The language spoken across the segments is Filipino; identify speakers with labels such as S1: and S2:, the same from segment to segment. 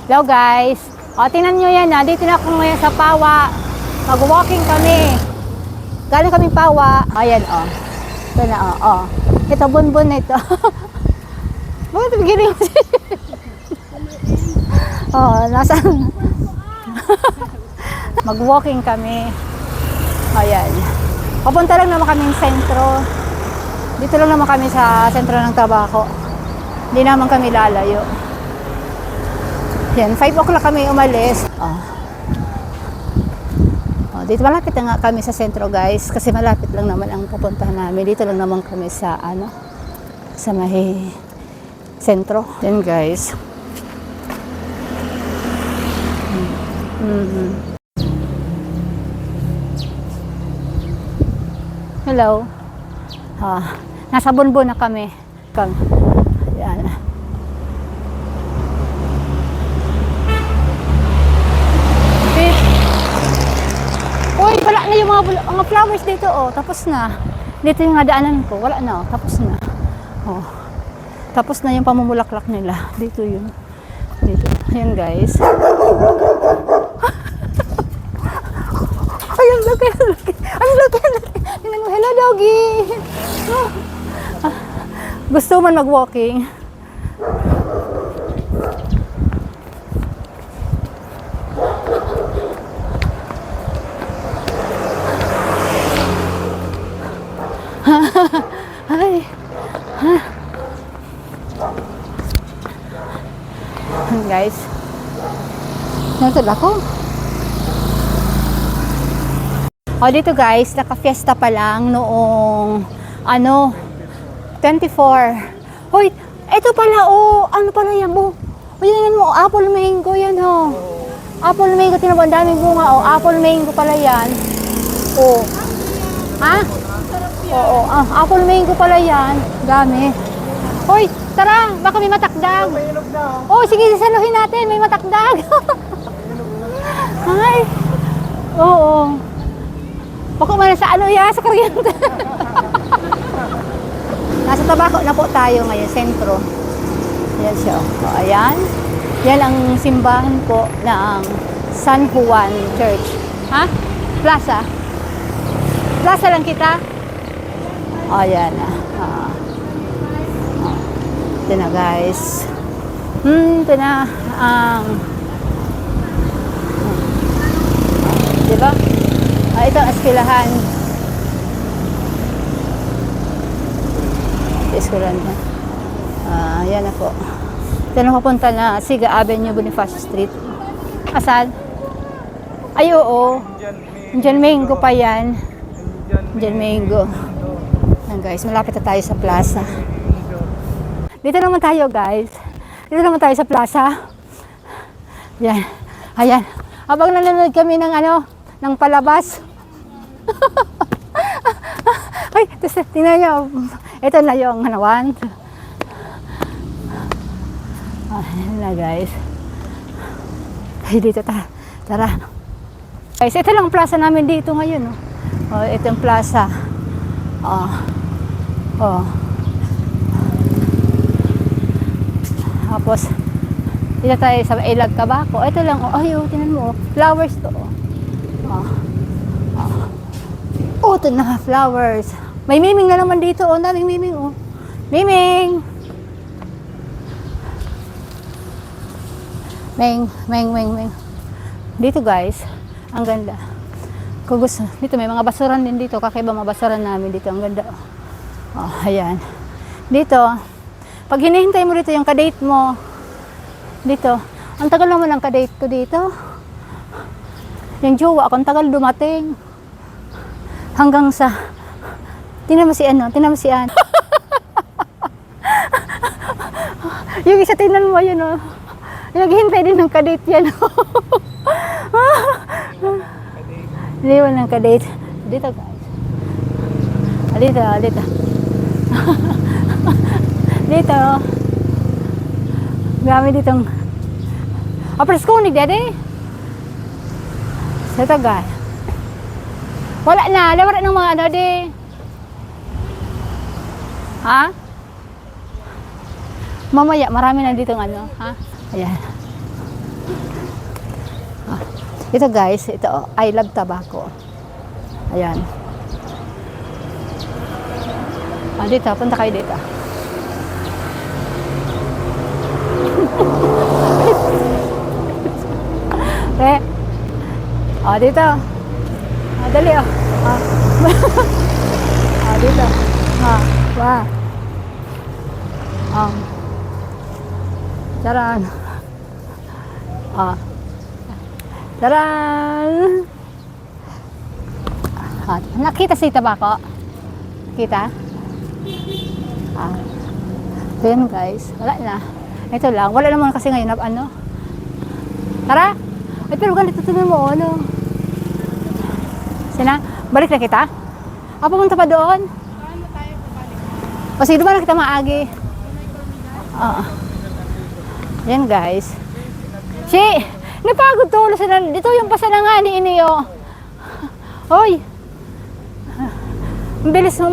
S1: Hello guys. O, tingnan nyo yan. Dito na ako ngayon sa Pawa. Mag-walking kami. Galing kaming Pawa. Ayan o. Ito na o. Ito bunbun na ito. Bakit beginning? Nasa mag-walking kami. Ayan. Papunta lang naman kaming sentro. Dito lang naman kami sa sentro ng Tabaco. Hindi naman kami lalayo. Yan, 5 o'clock kami umalis. Dito malapit na nga kami sa sentro guys. Kasi malapit lang naman ang pupuntahan namin. Dito lang naman kami sa sa may sentro. Yan guys. Hello. Nasa Bunbun na kami. Yan. Uy, wala na yung mga flowers dito, tapos na. Dito yung daanan ko, wala na, tapos na. Tapos na yung pamumulaklak nila. Dito yun. Dito. Ayan guys. Ay, ang laki, ang laki. Ang laki, ang laki. Hello, doggy. Gusto man mag-walking. Ay. Guys. Nandito ako. Dito guys, naka-fiesta pa lang noong 24. Hoy, ito pala ano pala yan yan mo, apple mango yan Apple mango, tinabang daming bunga apple mango pala yan. Ha? Oo, apple mango pala yan. Dami. Hoy, tara, baka may matakdag. Sige, saluhin natin, may matakdag. Ay. Oo. Baka man sa sa kuryente. Nasa Tabaco na po tayo ngayon, sentro. Ayan siya. Ayan. Yan ang simbahan po ng San Juan Church. Ha? Plaza. Plaza lang kita. Ayan na. Ito na guys. Ito na ang diba? Ito ang eskwelahan. Eskwelahan. Yan na po. Ito na papunta na Siga Avenue, Bonifacio Street. Asan? Ay, oo. Diyan mango pa yan. Diyan mango. Yan guys, malapit na tayo sa plaza. Dito naman tayo guys. Dito naman tayo sa plaza. Yan. Ayan. Habang nanonood kami ng ng palabas. Ay, tingnan nyo. Ito na yung hanawan. Ayan na guys. Ay, dito tara. Guys, ito lang ang plaza namin dito ngayon. Ito yung plaza. Tapos, dito tayo sa Ilag Tabaco. Ito lang, tinan mo, flowers to. Ito na, flowers. May miming na naman dito, daming miming, Miming! Meng. Dito guys, ang ganda. Kung gusto, dito may mga basuran din dito. Kakaiba mga basuran namin dito, ang ganda. Ayan. Dito, pag hinihintay mo dito yung kadate mo, dito, ang tagal naman ang kadate ko dito. Yung jowa ako, ang tagal dumating. Hanggang sa, tingnan mo si Ann. Yung isa, tingnan mo yun, naghihintay din ng kadate yan, Hindi mo ng kadate. Dito, guys. Dito. Dito. Gamit ditong presko ni Dede. Dito, guys. Wala na. Wala ng mga de. Ha? Mamaya, marami na ditong ha? Ayan. Ito guys, ito, I love tobacco. Ayan. Dito, punta kayo dito. Dito. Dali, dito. Wow. Charan. Charan. Nakita si tabako? Kita? Ito yun guys. Wala na. Ito lang. Wala naman kasi ngayon ano. Tara. Ay, pero ganito tingnan mo, ano. Sina? Balik na kita? Pumunta pa doon?
S2: Paano tayo pabalik?
S1: O sige, dumaan na kita maagi. Yan guys. Napagod to. Dito yung pasanangan ni Iniyo. Hoy. Ang bilis mo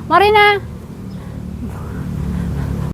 S1: Marina.